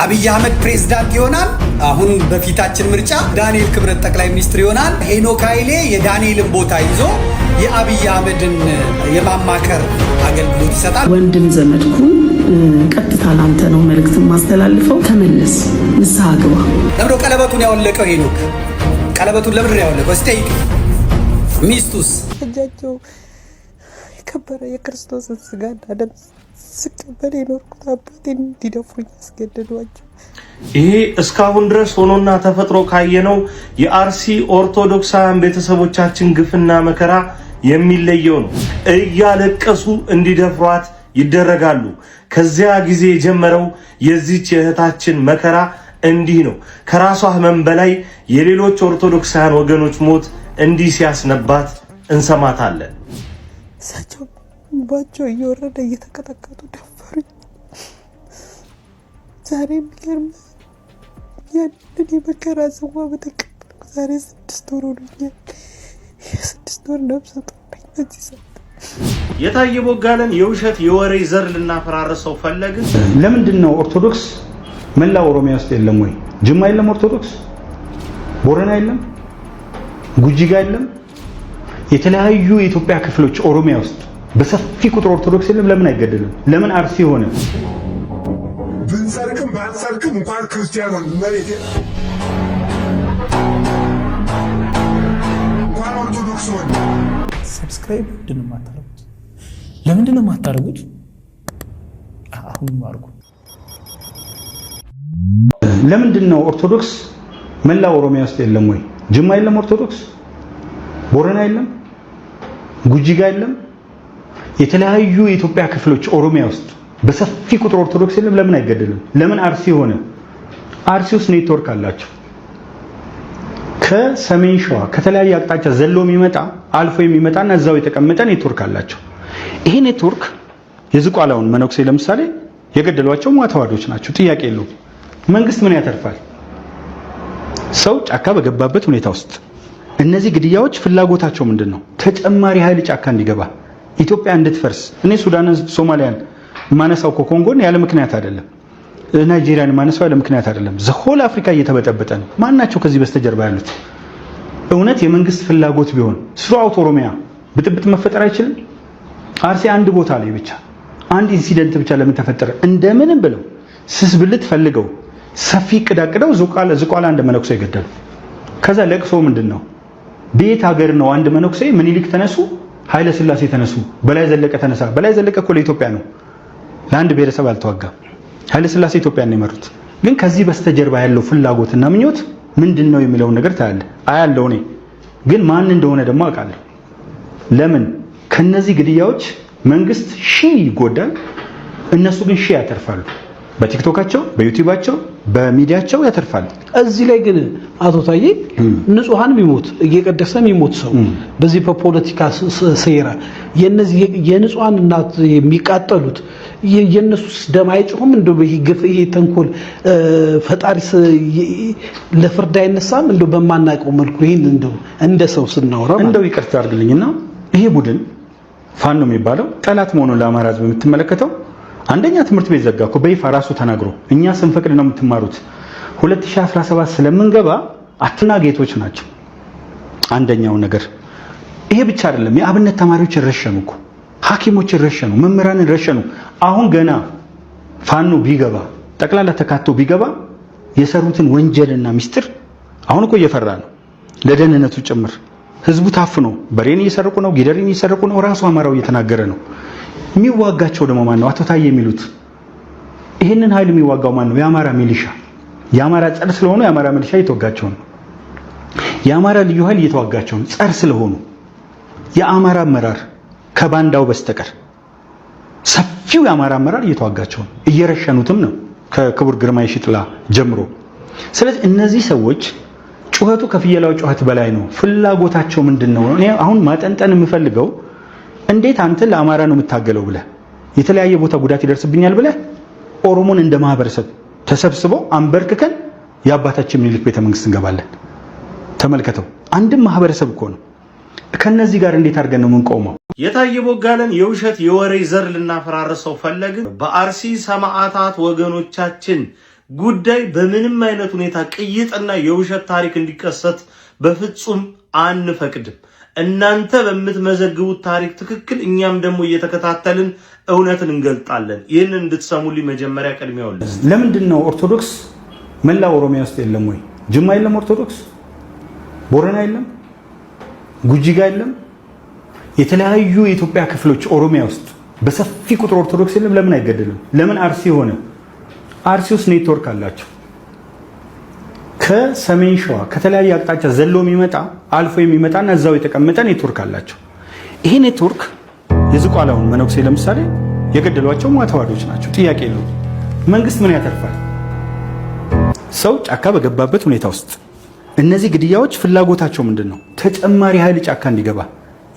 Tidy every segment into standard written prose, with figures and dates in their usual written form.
አብይ አህመድ ፕሬዝዳንት ይሆናል። አሁን በፊታችን ምርጫ ዳንኤል ክብረት ጠቅላይ ሚኒስትር ይሆናል። ሄኖክ ኃይሌ የዳንኤልን ቦታ ይዞ የአብይ አህመድን የማማከር አገልግሎት ይሰጣል። ወንድም ዘመድኩን ቀጥታ ላንተ ነው መልእክት ማስተላልፈው። ተመለስ፣ ንስሐ ግባ። ለምዶ ቀለበቱን ያወለቀው ሄኖክ ቀለበቱን ለምድር ያወለቀው ስቴክ ሚስቱስ እጃቸው የከበረ የክርስቶስን ስጋና ደም ስቀበል የኖርኩት አባቴን እንዲደፍሩኝ ያስገደዷቸው። ይሄ እስካሁን ድረስ ሆኖና ተፈጥሮ ካየነው የአርሲ ኦርቶዶክሳውያን ቤተሰቦቻችን ግፍና መከራ የሚለየው ነው። እያለቀሱ እንዲደፍሯት ይደረጋሉ። ከዚያ ጊዜ የጀመረው የዚች የእህታችን መከራ እንዲህ ነው። ከራሷ ህመም በላይ የሌሎች ኦርቶዶክሳውያን ወገኖች ሞት እንዲህ ሲያስነባት እንሰማታለን። እሳቸው ባቸው እየወረደ እየተቀጠቀጡ ደፈሩኝ። ዛሬ የሚገርም ያንን የመከራ ጽዋ በተቀበልኩ ዛሬ 6 ወር ሆኖኛል። የ6 ወር ነፍሰ ጡር ነኝ። በዚህ ሰዓት የታየ ቦጋለን የውሸት የወሬ ዘር ልናፈራርሰው ፈለግን። ለምንድን ነው ኦርቶዶክስ መላ ኦሮሚያ ውስጥ የለም ወይ? ጅማ የለም ኦርቶዶክስ? ቦረና የለም? ጉጂጋ የለም? የተለያዩ የኢትዮጵያ ክፍሎች ኦሮሚያ ውስጥ በሰፊ ቁጥር ኦርቶዶክስ የለም? ለምን አይገደልም? ለምን አርሲ ሆነ? ብንሰርቅም ባንሰርቅም እንኳን ክርስቲያኑን መሬት እንኳን ኦርቶዶክስ ሆነ። ሰብስክራይብ ለምንድን ነው የማታደርጉት? አሁን አድርጉ። ለምንድን ነው ኦርቶዶክስ መላ ኦሮሚያ ውስጥ የለም ወይ? ጅማ የለም ኦርቶዶክስ? ቦረና የለም? ጉጂጋ የለም? የተለያዩ የኢትዮጵያ ክፍሎች ኦሮሚያ ውስጥ በሰፊ ቁጥር ኦርቶዶክስ የለም? ለምን አይገደልም? ለምን አርሲ ሆነ? አርሲ ውስጥ ኔትወርክ አላቸው። ከሰሜን ሸዋ ከተለያየ አቅጣጫ ዘሎ የሚመጣ አልፎ የሚመጣና እዛው የተቀመጠ ኔትወርክ አላቸው። ይሄ ኔትወርክ የዝቋላውን መነኩሴ ለምሳሌ የገደሏቸው ሟተዋዶች ናቸው። ጥያቄ የለውም። መንግስት ምን ያተርፋል? ሰው ጫካ በገባበት ሁኔታ ውስጥ እነዚህ ግድያዎች ፍላጎታቸው ምንድነው? ተጨማሪ ኃይል ጫካ እንዲገባ፣ ኢትዮጵያ እንድትፈርስ። እኔ ሱዳንን፣ ሶማሊያን ማነሳው ኮንጎን ያለ ምክንያት አይደለም። ናይጄሪያን ማነሳው ያለ ምክንያት አይደለም። ዘሆል አፍሪካ እየተበጠበጠ ነው። ማናቸው ከዚህ በስተጀርባ ያሉት? እውነት የመንግስት ፍላጎት ቢሆን ስሩአውት ኦሮሚያ ብጥብጥ መፈጠር አይችልም? አርሲ አንድ ቦታ ላይ ብቻ አንድ ኢንሲደንት ብቻ ለምን ተፈጠረ? እንደምንም ብለው ስስ ብልት ፈልገው ሰፊ ቅዳቅደው ዝቋላ አንድ መነኩሴ ይገደሉ። ከዛ ለቅሶ ምንድነው? ቤት ሀገር ነው። አንድ መነኩሴ ምኒልክ ተነሱ፣ ኃይለ ሥላሴ ተነሱ፣ በላይ ዘለቀ ተነሳ። በላይ ዘለቀ እኮ ለኢትዮጵያ ነው፣ ለአንድ ብሔረሰብ አልተዋጋም። ኃይለ ሥላሴ ኢትዮጵያን ነው የመሩት። ግን ከዚህ በስተጀርባ ያለው ፍላጎትና ምኞት ምንድነው የሚለውን ነገር ታያለ። አያለው እኔ ግን ማን እንደሆነ ደግሞ አውቃለሁ። ለምን ከነዚህ ግድያዎች መንግስት ሺህ ይጎዳል፣ እነሱ ግን ሺህ ያተርፋሉ። በቲክቶካቸው፣ በዩቲዩባቸው፣ በሚዲያቸው ያተርፋሉ። እዚህ ላይ ግን አቶ ታዬ ንጹሃን ቢሞት እየቀደሰ የሚሞት ሰው በዚህ በፖለቲካ ሴራ የነዚህ የንጹሃን እናት የሚቃጠሉት የነሱስ ደም አይጭሁም? እንደው በግፍ ይሄ ተንኮል ፈጣሪስ ለፍርድ አይነሳም? እንደው በማናውቀው መልኩ ይሄን እንደው እንደ ሰው ስናወራ እንደው ይቅርታ አድርግልኝና ይሄ ቡድን ፋኖ የሚባለው ጠላት መሆኑን ለአማራ ሕዝብ የምትመለከተው አንደኛ ትምህርት ቤት ዘጋ እኮ በይፋ ራሱ ተናግሮ፣ እኛ ስንፈቅድ ነው የምትማሩት፣ 2017 ስለምንገባ አትናጌቶች ናቸው። አንደኛው ነገር ይሄ ብቻ አይደለም። የአብነት ተማሪዎች ይረሸኑ እኮ፣ ሐኪሞች ይረሸኑ፣ መምህራን ይረሸኑ። አሁን ገና ፋኖ ቢገባ ጠቅላላ ተካቶ ቢገባ የሰሩትን ወንጀልና ሚስጥር አሁን እኮ እየፈራ ነው፣ ለደህንነቱ ጭምር። ህዝቡ ታፍኖ በሬን እየሰረቁ ነው፣ ጊደርን እየሰረቁ ነው። ራሱ አማራው እየተናገረ ነው። የሚዋጋቸው ደግሞ ማን ነው? አቶ ታዬ የሚሉት ይሄንን ኃይል የሚዋጋው ማን ነው? የአማራ ሚሊሻ። የአማራ ጸር ስለሆኑ የአማራ ሚሊሻ እየተዋጋቸው ነው። የአማራ ልዩ ኃይል እየተዋጋቸው ነው፣ ጸር ስለሆኑ። የአማራ አመራር ከባንዳው በስተቀር ሰፊው የአማራ አመራር እየተዋጋቸው ነው፣ እየረሸኑትም ነው ከክቡር ግርማይ ሽጥላ ጀምሮ። ስለዚህ እነዚህ ሰዎች ጩኸቱ ከፍየላው ጩኸት በላይ ነው። ፍላጎታቸው ምንድነው? እኔ አሁን ማጠንጠን የምፈልገው እንዴት አንተ ለአማራ ነው የምታገለው ብለህ የተለያየ ቦታ ጉዳት ይደርስብኛል ብለህ ኦሮሞን እንደ ማህበረሰብ ተሰብስበው አንበርክከን የአባታችን ምኒልክ ቤተመንግስት እንገባለን። ተመልከተው፣ አንድም ማህበረሰብ እኮ ነው። ከነዚህ ጋር እንዴት አድርገን ነው የምንቆመው? የታየ ቦጋለን የውሸት የወሬ ዘር ልናፈራርሰው ፈለግን። በአርሲ ሰማዕታት ወገኖቻችን ጉዳይ በምንም አይነት ሁኔታ ቅይጥና የውሸት ታሪክ እንዲከሰት በፍጹም አንፈቅድም። እናንተ በምትመዘግቡት ታሪክ ትክክል እኛም ደግሞ እየተከታተልን እውነትን እንገልጣለን። ይህንን እንድትሰሙልኝ መጀመሪያ ቀድሚያው ለምንድን ነው ኦርቶዶክስ መላ ኦሮሚያ ውስጥ የለም ወይ? ጅማ የለም ኦርቶዶክስ? ቦረና የለም? ጉጂጋ የለም? የተለያዩ የኢትዮጵያ ክፍሎች ኦሮሚያ ውስጥ በሰፊ ቁጥር ኦርቶዶክስ የለም? ለምን አይገደልም? ለምን አርሲ ሆነ? አርሲ ውስጥ ኔትወርክ አላቸው። ከሰሜን ሸዋ ከተለያየ አቅጣጫ ዘሎ የሚመጣ አልፎ የሚመጣና እዛው የተቀመጠ ኔትወርክ አላቸው። ይሄ ኔትወርክ የዝቋላውን መነኩሴ ለምሳሌ የገደሏቸው ማተዋዶች ናቸው። ጥያቄ የለውም። መንግስት ምን ያተርፋል? ሰው ጫካ በገባበት ሁኔታ ውስጥ እነዚህ ግድያዎች ፍላጎታቸው ምንድነው? ተጨማሪ ኃይል ጫካ እንዲገባ፣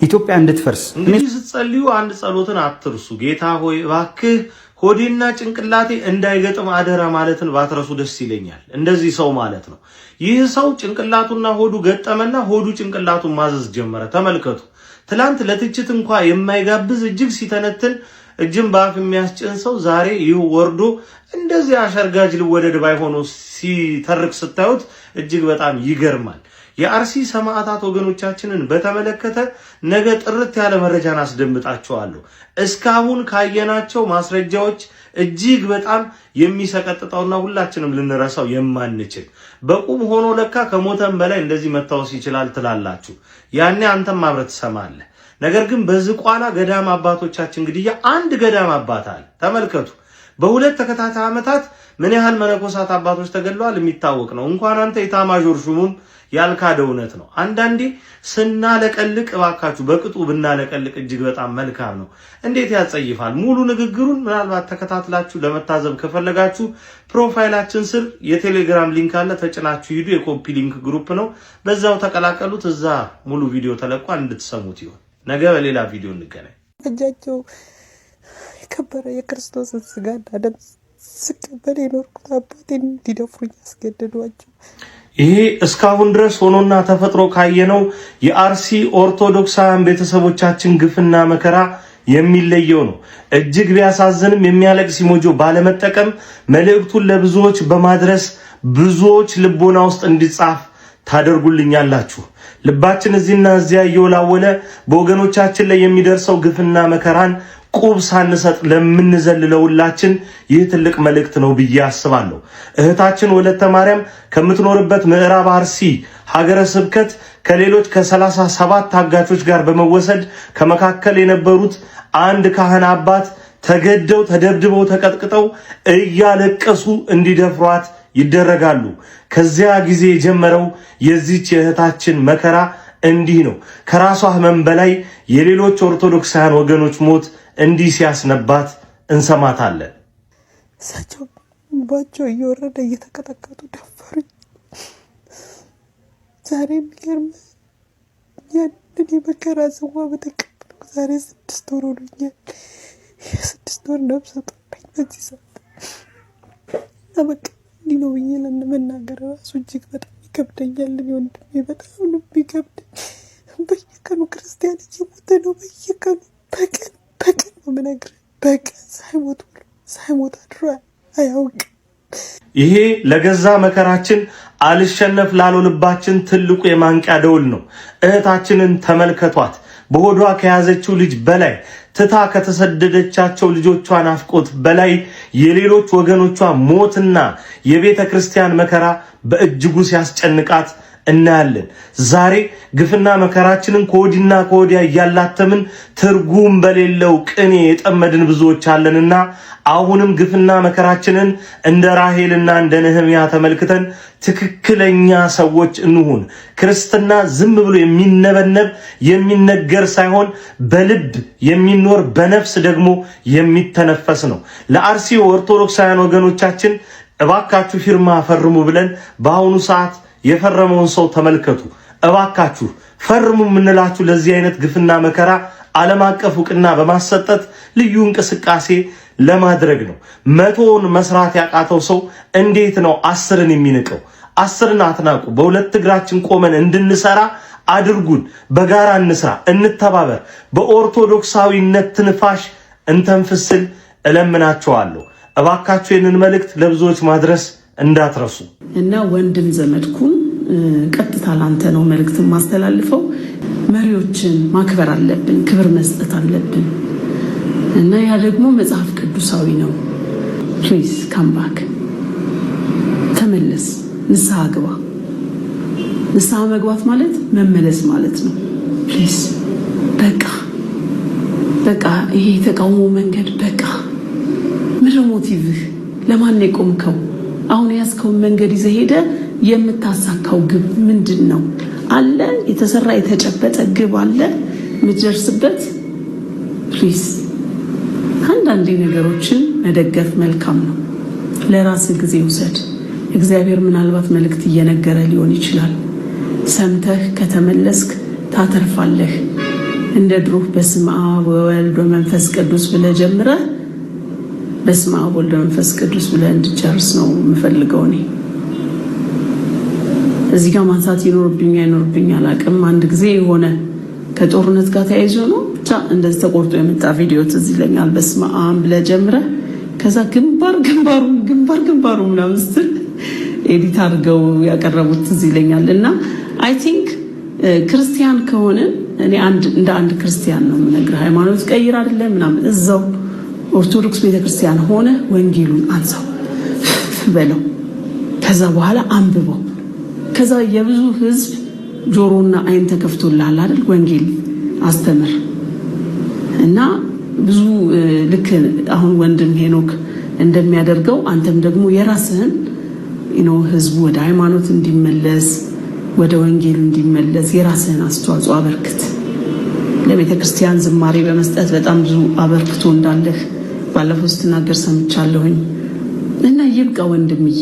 ኢትዮጵያ እንድትፈርስ። እንግዲህ ስትጸልዩ አንድ ጸሎትን አትርሱ። ጌታ ሆይ እባክህ ሆዴና ጭንቅላቴ እንዳይገጥም አደራ ማለትን ባትረሱ ደስ ይለኛል። እንደዚህ ሰው ማለት ነው። ይህ ሰው ጭንቅላቱና ሆዱ ገጠመና ሆዱ ጭንቅላቱን ማዘዝ ጀመረ። ተመልከቱ። ትላንት ለትችት እንኳን የማይጋብዝ እጅግ ሲተነትን እጅን በአፍ የሚያስጭን ሰው ዛሬ ይህ ወርዶ እንደዚህ አሸርጋጅ ልወደድ ባይሆኑ ሲተርክ ስታዩት እጅግ በጣም ይገርማል። የአርሲ ሰማዕታት ወገኖቻችንን በተመለከተ ነገ ጥርት ያለ መረጃን አስደምጣቸዋለሁ። እስካሁን ካየናቸው ማስረጃዎች እጅግ በጣም የሚሰቀጥጠውና ሁላችንም ልንረሳው የማንችል በቁም ሆኖ ለካ ከሞተም በላይ እንደዚህ መታወስ ይችላል ትላላችሁ። ያኔ አንተም አብረህ ትሰማለህ። ነገር ግን በዝቋላ ገዳም አባቶቻችን ግድያ አንድ ገዳም አባት አለ። ተመልከቱ። በሁለት ተከታታይ ዓመታት ምን ያህል መነኮሳት አባቶች ተገድለዋል የሚታወቅ ነው። እንኳን አንተ የኤታማዦር ሹሙም ያልካደ እውነት ነው። አንዳንዴ ስናለቀልቅ እባካችሁ በቅጡ ብናለቀልቅ እጅግ በጣም መልካም ነው። እንዴት ያጸይፋል። ሙሉ ንግግሩን ምናልባት ተከታትላችሁ ለመታዘብ ከፈለጋችሁ ፕሮፋይላችን ስር የቴሌግራም ሊንክ አለ፣ ተጭናችሁ ሂዱ። የኮፒ ሊንክ ግሩፕ ነው፣ በዛው ተቀላቀሉት። እዛ ሙሉ ቪዲዮ ተለቋል፣ እንድትሰሙት ይሁን። ነገ በሌላ ቪዲዮ እንገናኝ። እጃቸው የከበረ የክርስቶስን ስጋና ደም ስቀበል የኖርኩት አባቴን እንዲደፍሩኝ ያስገደዷቸው። ይሄ እስካሁን ድረስ ሆኖና ተፈጥሮ ካየነው የአርሲ ኦርቶዶክሳውያን ቤተሰቦቻችን ግፍና መከራ የሚለየው ነው። እጅግ ቢያሳዝንም የሚያለቅስ ኢሞጆ ባለመጠቀም መልእክቱን ለብዙዎች በማድረስ ብዙዎች ልቦና ውስጥ እንዲጻፍ ታደርጉልኛላችሁ። ልባችን እዚህና እዚያ እየወላወለ በወገኖቻችን ላይ የሚደርሰው ግፍና መከራን ቁብ ሳንሰጥ ለምንዘልለውላችን ይህ ትልቅ መልእክት ነው ብዬ አስባለሁ። እህታችን ወለተ ማርያም ከምትኖርበት ምዕራብ አርሲ ሀገረ ስብከት ከሌሎች ከ37 ታጋቾች ጋር በመወሰድ ከመካከል የነበሩት አንድ ካህን አባት ተገደው ተደብድበው ተቀጥቅጠው እያለቀሱ እንዲደፍሯት ይደረጋሉ። ከዚያ ጊዜ የጀመረው የዚች የእህታችን መከራ እንዲህ ነው። ከራሷ ህመም በላይ የሌሎች ኦርቶዶክሳውያን ወገኖች ሞት እንዲህ ሲያስነባት እንሰማታለን። እሳቸው እንባቸው እየወረደ እየተቀጠቀጡ ደፈሩኝ። ዛሬ የሚገርም ያንን የመከራ ጽዋ በተቀበልኩ ዛሬ 6 ወር ሆኖኛል። የ6 ወር ነፍሰ ጡር ነኝ በዚህ ሰዓት እና በቃ እንዲህ ነው ብዬ ለመናገር ራሱ እጅግ በጣም ይከብደኛል። ወንድሜ በጣም ነው የሚከብደኝ። በየቀኑ ክርስቲያን እየሞተ ነው። በየቀኑ በቀን ነው የምነግርህ። በቀን ሳይሞት አድሮ አያውቅም። ይሄ ለገዛ መከራችን አልሸነፍ ላለው ልባችን ትልቁ የማንቂያ ደውል ነው። እህታችንን ተመልከቷት። በሆዷ ከያዘችው ልጅ በላይ ትታ ከተሰደደቻቸው ልጆቿ ናፍቆት በላይ የሌሎች ወገኖቿ ሞትና የቤተ ክርስቲያን መከራ በእጅጉ ሲያስጨንቃት እናያለን። ዛሬ ግፍና መከራችንን ከወዲና ከወዲያ እያላተምን ትርጉም በሌለው ቅኔ የጠመድን ብዙዎች አለንና አሁንም ግፍና መከራችንን እንደ ራሄልና እንደ ነህምያ ተመልክተን ትክክለኛ ሰዎች እንሁን። ክርስትና ዝም ብሎ የሚነበነብ የሚነገር ሳይሆን በልብ የሚኖር በነፍስ ደግሞ የሚተነፈስ ነው። ለአርሲ ኦርቶዶክሳውያን ወገኖቻችን እባካችሁ ፊርማ ፈርሙ ብለን በአሁኑ ሰዓት የፈረመውን ሰው ተመልከቱ። እባካችሁ ፈርሙ የምንላችሁ ለዚህ አይነት ግፍና መከራ ዓለም አቀፍ ዕውቅና በማሰጠት ልዩ እንቅስቃሴ ለማድረግ ነው። 100ን መስራት ያቃተው ሰው እንዴት ነው 10ን የሚንቀው? 10ን አትናቁ። በሁለት እግራችን ቆመን እንድንሰራ አድርጉን። በጋራ እንስራ፣ እንተባበር። በኦርቶዶክሳዊነት ትንፋሽ እንተንፍስል እለምናችኋለሁ። እባካችሁ ይህንን መልእክት ለብዙዎች ማድረስ እንዳትረሱ። እና ወንድም ዘመድኩን ቀጥታ ላንተ ነው መልእክት ማስተላልፈው። መሪዎችን ማክበር አለብን፣ ክብር መስጠት አለብን። እና ያ ደግሞ መጽሐፍ ቅዱሳዊ ነው። ፕሊዝ ካም ባክ፣ ተመለስ፣ ንስሐ ግባ። ንስሐ መግባት ማለት መመለስ ማለት ነው። ፕሊዝ በቃ ይሄ የተቃውሞ መንገድ በቃ። ምንድን ነው ሞቲቭህ? ለማን የቆምከው? አሁን ያስከውን መንገድ ይዘህ ሄደህ የምታሳካው ግብ ምንድን ነው? አለ የተሰራ የተጨበጠ ግብ አለ የምትደርስበት። ፕሊዝ አንዳንዴ ነገሮችን መደገፍ መልካም ነው። ለራስህ ጊዜ ውሰድ። እግዚአብሔር ምናልባት መልእክት እየነገረ ሊሆን ይችላል። ሰምተህ ከተመለስክ ታተርፋለህ። እንደ ድሮህ በስመ አብ ወወልድ ወመንፈስ ቅዱስ ብለህ ጀምረህ በስመ አብ ወወልድ ወመንፈስ ቅዱስ ብለህ እንድጨርስ ነው የምፈልገው እኔ። እዚህ ጋር ማንሳት ይኖርብኝ አይኖርብኝ አላውቅም። አንድ ጊዜ የሆነ ከጦርነት ጋር ተያይዞ ነው ብቻ እንደዚህ ተቆርጦ የመጣ ቪዲዮ ትዝ ይለኛል። በስመ አብ ብለህ ጀምረህ ከዛ ግንባሩ ምናምን ስትል ኤዲት አድርገው ያቀረቡት ትዝ ይለኛል። እና አይ ቲንክ ክርስቲያን ከሆነ እኔ እንደ አንድ ክርስቲያን ነው የምነግርህ። ሃይማኖት ቀይር አይደለም ምናምን፣ እዛው ኦርቶዶክስ ቤተክርስቲያን ሆነ ወንጌሉን አንሳው በለው። ከዛ በኋላ አንብበው። ከዛ የብዙ ህዝብ ጆሮና አይን ተከፍቶልሃል አይደል? ወንጌል አስተምር እና ብዙ ልክ አሁን ወንድም ሄኖክ እንደሚያደርገው አንተም ደግሞ የራስህን ህዝቡ ወደ ሃይማኖት እንዲመለስ ወደ ወንጌል እንዲመለስ የራስህን አስተዋጽኦ አበርክት። ለቤተ ክርስቲያን ዝማሬ በመስጠት በጣም ብዙ አበርክቶ እንዳለህ ባለፈው ስትናገር ሰምቻለሁኝ። እና ይብቃ ወንድምዬ።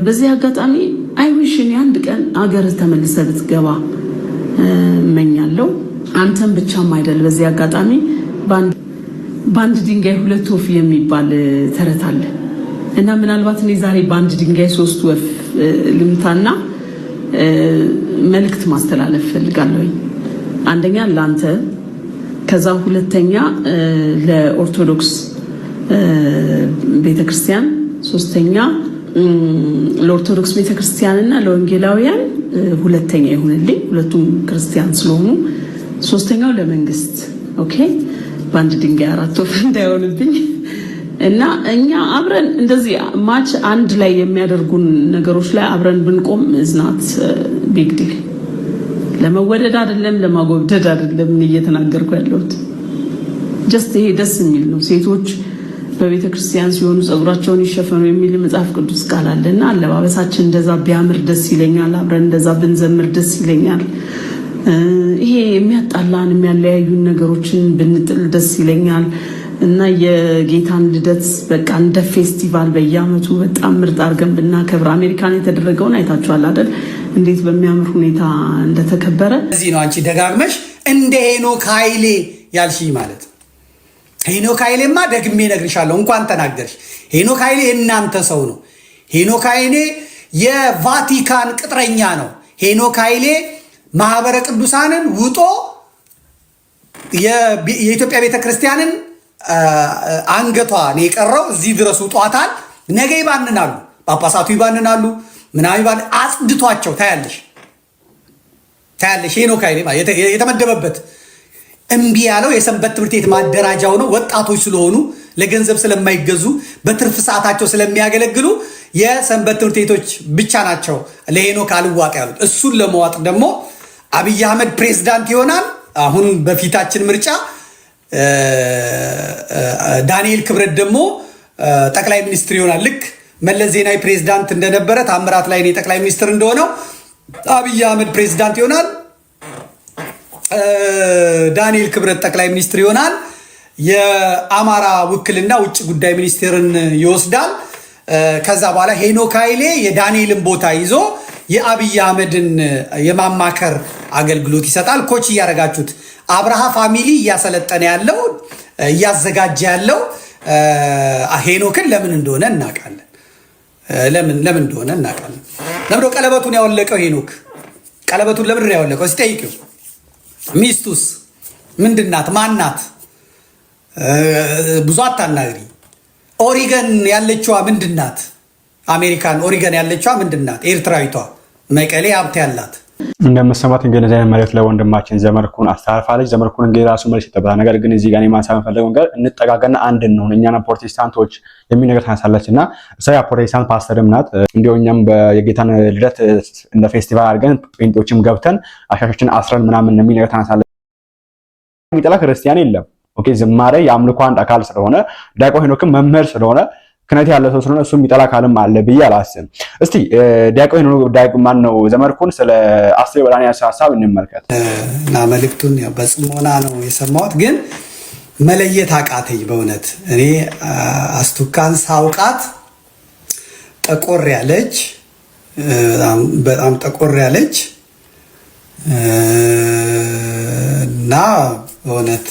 በዚህ አጋጣሚ አይዊሽን አንድ ቀን አገር ተመልሰህ ብትገባ እመኛለሁ። አንተም ብቻም አይደል። በዚህ አጋጣሚ በአንድ ድንጋይ ሁለት ወፍ የሚባል ተረት አለ እና ምናልባት እኔ ዛሬ በአንድ ድንጋይ ሶስት ወፍ ልምታና መልእክት ማስተላለፍ ፈልጋለሁ። አንደኛ ለአንተ፣ ከዛ ሁለተኛ ለኦርቶዶክስ ቤተክርስቲያን፣ ሶስተኛ ለኦርቶዶክስ ቤተክርስቲያንና ለወንጌላውያን ሁለተኛ ይሁንልኝ፣ ሁለቱም ክርስቲያን ስለሆኑ። ሶስተኛው ለመንግስት። ኦኬ፣ በአንድ ድንጋይ አራት ወፍ እንዳይሆንብኝ እና እኛ አብረን እንደዚህ ማች አንድ ላይ የሚያደርጉን ነገሮች ላይ አብረን ብንቆም እዝናት ቢግ ዲል። ለመወደድ አይደለም ለማጎብደድ አይደለም እየተናገርኩ ያለሁት። ጀስት ይሄ ደስ የሚል ነው። ሴቶች በቤተ ክርስቲያን ሲሆኑ ጸጉራቸውን ይሸፈኑ የሚል መጽሐፍ ቅዱስ ቃል አለና አለባበሳችን እንደዛ ቢያምር ደስ ይለኛል። አብረን እንደዛ ብንዘምር ደስ ይለኛል። ይሄ የሚያጣላን የሚያለያዩን ነገሮችን ብንጥል ደስ ይለኛል። እና የጌታን ልደት በቃ እንደ ፌስቲቫል በየዓመቱ በጣም ምርጥ አድርገን ብናከብር። አሜሪካን የተደረገውን አይታችኋል አይደል? እንዴት በሚያምር ሁኔታ እንደተከበረ። እዚህ ነው አንቺ ደጋግመሽ እንደ ሄኖክ ኃይሌ ያልሽኝ ማለት ነው። ሄኖክ ኃይሌማ ደግሜ እነግርሻለሁ፣ እንኳን ተናገርሽ። ሄኖክ ኃይሌ የእናንተ ሰው ነው። ሄኖክ ኃይሌ የቫቲካን ቅጥረኛ ነው። ሄኖክ ኃይሌ ማህበረ ቅዱሳንን ውጦ የኢትዮጵያ ቤተክርስቲያንን አንገቷን የቀረው እዚህ ድረስ ውጧታል። ነገ ይባንናሉ፣ ጳጳሳቱ ይባንናሉ፣ ምናምን አጽድቷቸው ታያለሽ። ሄኖክ ኃይሌ የተመደበበት እምቢ ያለው የሰንበት ትምህርት ቤት ማደራጃው ነው። ወጣቶች ስለሆኑ ለገንዘብ ስለማይገዙ በትርፍ ሰዓታቸው ስለሚያገለግሉ የሰንበት ትምህርት ቤቶች ብቻ ናቸው ለሄኖክ አልዋጥ ያሉት። እሱን ለመዋጥ ደግሞ አብይ አህመድ ፕሬዝዳንት ይሆናል። አሁን በፊታችን ምርጫ ዳንኤል ክብረት ደግሞ ጠቅላይ ሚኒስትር ይሆናል። ልክ መለስ ዜናዊ ፕሬዝዳንት እንደነበረ ታምራት ላይኔ ጠቅላይ ሚኒስትር እንደሆነው አብይ አህመድ ፕሬዝዳንት ይሆናል። ዳንኤል ክብረት ጠቅላይ ሚኒስትር ይሆናል። የአማራ ውክልና ውጭ ጉዳይ ሚኒስቴርን ይወስዳል። ከዛ በኋላ ሄኖክ ኃይሌ የዳንኤልን ቦታ ይዞ የአብይ አህመድን የማማከር አገልግሎት ይሰጣል። ኮች እያደረጋችሁት አብርሃ ፋሚሊ እያሰለጠነ ያለው እያዘጋጀ ያለው ሄኖክን ለምን እንደሆነ እናውቃለን። ለምን እንደሆነ እናውቃለን። ለምን ቀለበቱን ያወለቀው ሄኖክ ቀለበቱን ለምን ያወለቀው ሲጠይቂው ሚስቱስ ምንድናት? ማናት? ብዙ አታናግሪ። ኦሪገን ያለችዋ ምንድናት? አሜሪካን ኦሪገን ያለችዋ ምንድናት? ኤርትራዊቷ መቀሌ ሀብት ያላት እንደምሰማት እንግዲህ ዘመን መልእክት ለወንድማችን ዘመርኩን አስተላልፋለች። ዘመርኩን እንግዲህ ራሱ መልስ ይጠብቃል። ነገር ግን እዚህ ጋር ማንሳት ፈልገው ነገር እንጠጋገና አንድ ነው እኛና ፕሮቴስታንቶች የሚል ነገር ታነሳለችና እሷ ፕሮቴስታንት ፓስተርም ናት። እንዲያው እኛም የጌታን ልደት እንደ ፌስቲቫል አድርገን ጴንጤዎችም ገብተን አሻሾችን አስረን ምናምን የሚል ነገር ታነሳለች። የሚጠላ ክርስቲያን የለም። ኦኬ ዝማሬ የአምልኮ አንድ አካል ስለሆነ ዲያቆን ሄኖክም መምህር ስለሆነ ክነት ያለ ሰው ስለሆነ እሱም የሚጠላ ካለም አለ ብዬ አላስብም። እስቲ ዲያቆን ሄኖክ ማን ነው ዘመርኩን ስለ አስቴር በዳኔ ሐሳብ እንመልከት እና መልእክቱን ያው በጽሞና ነው የሰማሁት፣ ግን መለየት አቃተኝ በእውነት እኔ አስቱካን ሳውቃት ጠቆር ያለች በጣም ጠቆር ያለች እና በእውነት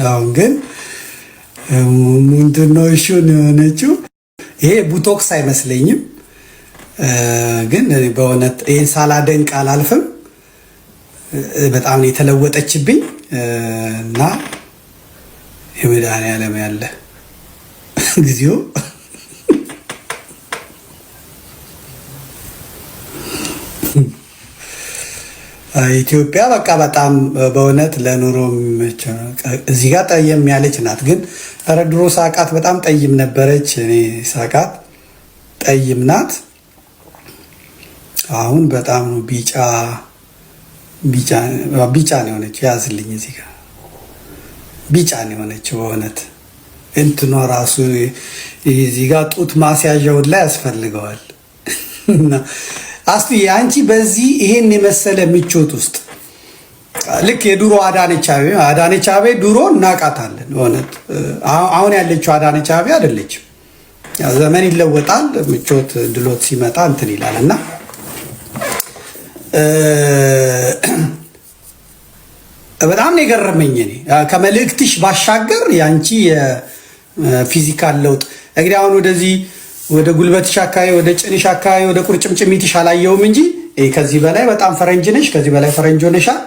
አሁን ግን ምንድነው እሹን የሆነችው? ይሄ ቡቶክስ አይመስለኝም፣ ግን በእውነት ይሄን ሳላደንቅ አላልፍም። በጣም ነው የተለወጠችብኝ እና የመድኃኒዓለም ያለ ጊዜው ኢትዮጵያ በቃ በጣም በእውነት ለኑሮ እዚህ ጋር ጠየም ያለች ናት። ግን ኧረ ድሮ ሳቃት በጣም ጠይም ነበረች። እኔ ሳቃት ጠይም ናት። አሁን በጣም ነው ቢጫ ነው የሆነች። ያዝልኝ እዚህ ጋር ቢጫ ነው የሆነችው በእውነት እንትኗ ራሱ እዚህ ጋር ጡት ማስያዣውን ላይ ያስፈልገዋል። አስቱ አንቺ በዚህ ይሄን የመሰለ ምቾት ውስጥ ልክ የድሮ አዳነች አቤቤ ድሮ እናቃታለን። እውነት አሁን ያለችው አዳነች አቤቤ አይደለችም። ያው ዘመን ይለወጣል፣ ምቾት ድሎት ሲመጣ እንትን ይላል እና በጣም ነው የገረመኝ። እኔ ከመልእክትሽ ባሻገር ያንቺ የፊዚካል ለውጥ እንግዲህ አሁን ወደዚህ ወደ ጉልበትሽ አካባቢ ወደ ጭንሽ አካባቢ ወደ ቁርጭምጭሚትሽ አላየውም እንጂ ከዚህ በላይ በጣም ፈረንጅ ነሽ። ከዚህ በላይ ፈረንጅ ሆነሻል።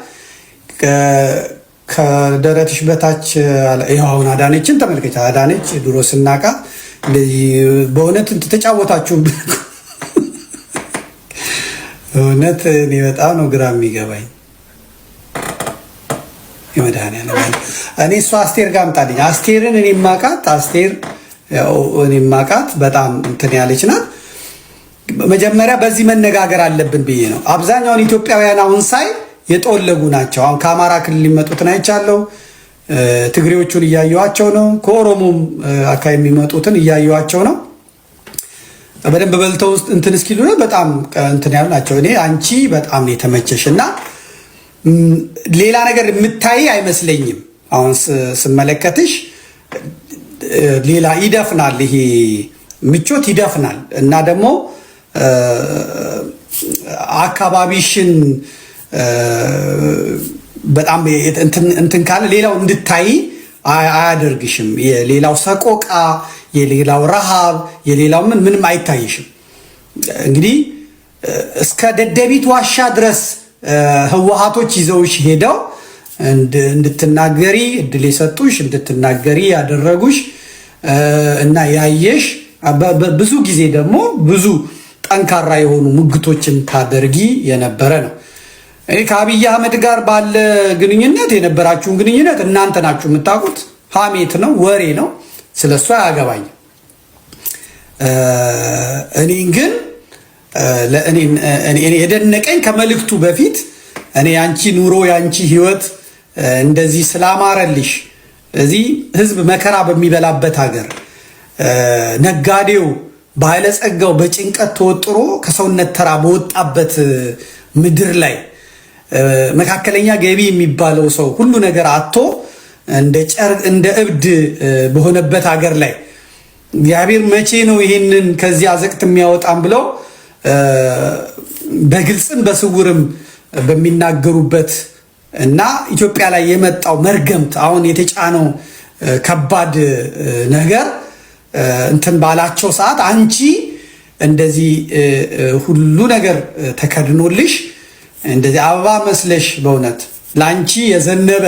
ከደረትሽ በታች ይኸው አሁን አዳነችን ተመልከቻ። አዳነች ድሮ ስናቃት እንደዚህ በእውነት ተጫወታችሁ። እውነት እኔ በጣም ነው ግራ የሚገባኝ። የመድኃኒዓለም እኔ እሷ አስቴር ጋር አምጣልኝ። አስቴርን እኔ ማቃት አስቴር ያው እኔ ማቃት በጣም እንትን ያለች ናት። መጀመሪያ በዚህ መነጋገር አለብን ብዬ ነው። አብዛኛውን ኢትዮጵያውያን አሁን ሳይ የጠወለጉ ናቸው። አሁን ከአማራ ክልል ሊመጡትን አይቻለሁ። ትግሬዎቹን እያየዋቸው ነው። ከኦሮሞም አካባቢ የሚመጡትን እያየዋቸው ነው። በደንብ በልተው ውስጥ እንትን እስኪሉ ነው በጣም እንትን ያሉ ናቸው። እኔ አንቺ በጣም ነው የተመቸሽ እና ሌላ ነገር የምታይ አይመስለኝም። አሁን ስመለከትሽ ሌላ ይደፍናል፣ ይሄ ምቾት ይደፍናል እና ደግሞ አካባቢሽን በጣም እንትን ካለ ሌላው እንድታይ አያደርግሽም። የሌላው ሰቆቃ፣ የሌላው ረሃብ፣ የሌላው ምንም አይታይሽም። እንግዲህ እስከ ደደቢት ዋሻ ድረስ ህወሓቶች ይዘውሽ ሄደው እንድትናገሪ እድል የሰጡሽ እንድትናገሪ ያደረጉሽ እና ያየሽ ብዙ ጊዜ ደግሞ ብዙ ጠንካራ የሆኑ ሙግቶችን ታደርጊ የነበረ ነው። እኔ ከአብይ አህመድ ጋር ባለ ግንኙነት የነበራችሁን ግንኙነት እናንተ ናችሁ የምታውቁት። ሀሜት ነው፣ ወሬ ነው፣ ስለሱ አያገባኝም። እኔን ግን እኔ የደነቀኝ ከመልእክቱ በፊት እኔ ያንቺ ኑሮ ያንቺ ህይወት እንደዚህ ስላማረልሽ እዚህ ህዝብ መከራ በሚበላበት ሀገር ነጋዴው ባለጸጋው በጭንቀት ተወጥሮ ከሰውነት ተራ በወጣበት ምድር ላይ መካከለኛ ገቢ የሚባለው ሰው ሁሉ ነገር አጥቶ እንደ እብድ በሆነበት ሀገር ላይ እግዚአብሔር መቼ ነው ይሄንን ከዚህ አዘቅት የሚያወጣም ብለው በግልጽም በስውርም በሚናገሩበት እና ኢትዮጵያ ላይ የመጣው መርገምት አሁን የተጫነው ከባድ ነገር እንትን ባላቸው ሰዓት አንቺ እንደዚህ ሁሉ ነገር ተከድኖልሽ እንደዚህ አበባ መስለሽ በእውነት ላንቺ የዘነበ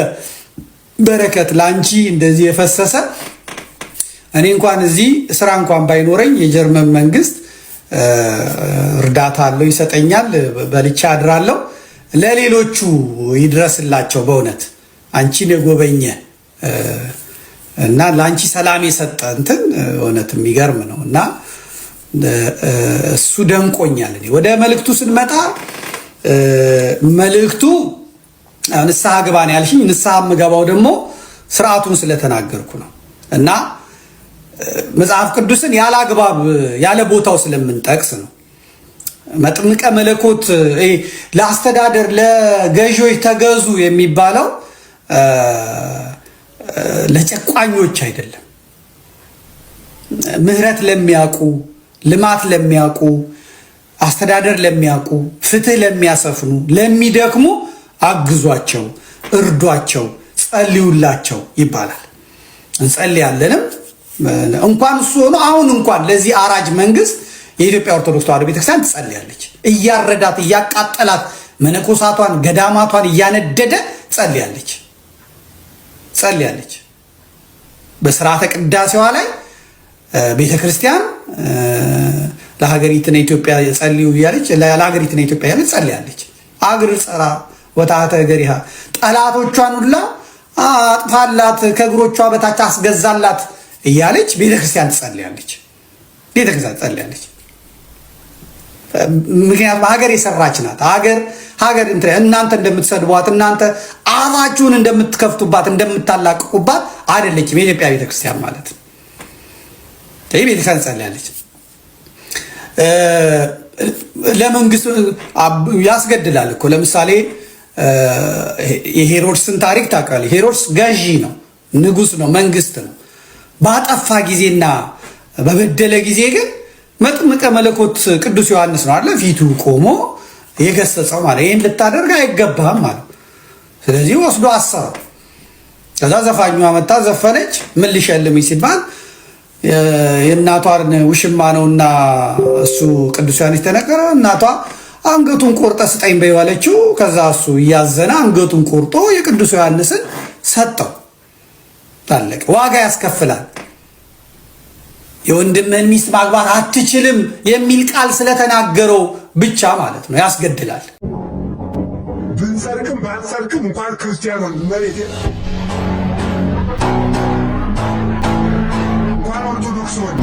በረከት ላንቺ እንደዚህ የፈሰሰ እኔ እንኳን እዚህ ስራ እንኳን ባይኖረኝ የጀርመን መንግስት እርዳታ አለው ይሰጠኛል፣ በልቻ አድራለሁ። ለሌሎቹ ይድረስላቸው። በእውነት አንቺን የጎበኘ እና ለአንቺ ሰላም የሰጠ እንትን እውነት የሚገርም ነው እና እሱ ደንቆኛል። እኔ ወደ መልእክቱ ስንመጣ መልእክቱ ንስሐ ግባ ነው ያልሽኝ። ንስሐ የምገባው ደግሞ ስርዓቱን ስለተናገርኩ ነው እና መጽሐፍ ቅዱስን ያለ አግባብ ያለ ቦታው ስለምንጠቅስ ነው። መጥምቀ መለኮት ለአስተዳደር ለገዢዎች ተገዙ የሚባለው ለጨቋኞች አይደለም። ምህረት ለሚያውቁ፣ ልማት ለሚያውቁ፣ አስተዳደር ለሚያውቁ፣ ፍትህ ለሚያሰፍኑ፣ ለሚደክሙ አግዟቸው፣ እርዷቸው፣ ጸልዩላቸው ይባላል። እንጸልያለንም። እንኳን እሱ ሆኖ አሁን እንኳን ለዚህ አራጅ መንግስት የኢትዮጵያ ኦርቶዶክስ ተዋሕዶ ቤተክርስቲያን ትጸልያለች። እያረዳት እያቃጠላት መነኮሳቷን ገዳማቷን እያነደደ ጸልያለች። በስርዓተ ቅዳሴዋ ላይ ቤተክርስቲያን ለሀገሪቱና ኢትዮጵያ ጸልዩ እያለች ለሀገሪቱና ኢትዮጵያ ያለች ጸልያለች። አግር ጸራ ወታተ ገሪሃ ጠላቶቿን ሁላ አጥፋላት፣ ከእግሮቿ በታች አስገዛላት እያለች ቤተክርስቲያን ትጸልያለች። ምክንያቱም ሀገር የሰራች ናት። ሀገር እናንተ እንደምትሰድቧት፣ እናንተ አፋችሁን እንደምትከፍቱባት፣ እንደምታላቅቁባት አይደለችም የኢትዮጵያ ቤተክርስቲያን ማለት ነው። ቤተክርስቲያን ትጸልያለች። ለመንግስት ያስገድላል እኮ። ለምሳሌ የሄሮድስን ታሪክ ታውቃለህ? ሄሮድስ ገዢ ነው፣ ንጉስ ነው፣ መንግስት ነው። ባጠፋ ጊዜና በበደለ ጊዜ ግን መጥምቀ መለኮት ቅዱስ ዮሐንስ ነው አይደል ፊቱ ቆሞ የገሰጸው ማለት ይሄን ልታደርግ አይገባም ማለት። ስለዚህ ወስዶ አሰረው። ከዛ ዘፋኙ መጣ ዘፈነች። ምን ሊሸልምኝ ሲባል የእናቷን ውሽማ ነውና እሱ ቅዱስ ዮሐንስ ተነገረ። እናቷ አንገቱን ቆርጠ ስጠኝ በይዋለችው። ከዛ እሱ እያዘነ አንገቱን ቆርጦ የቅዱስ ዮሐንስን ሰጠው። ታለቀ። ዋጋ ያስከፍላል። የወንድምህን ሚስት ማግባት አትችልም የሚል ቃል ስለተናገረው ብቻ ማለት ነው ያስገድላል። ብንሰርቅም ባንሰርቅም እንኳን ክርስቲያን መሬት እንኳን ኦርቶዶክስ ሆነ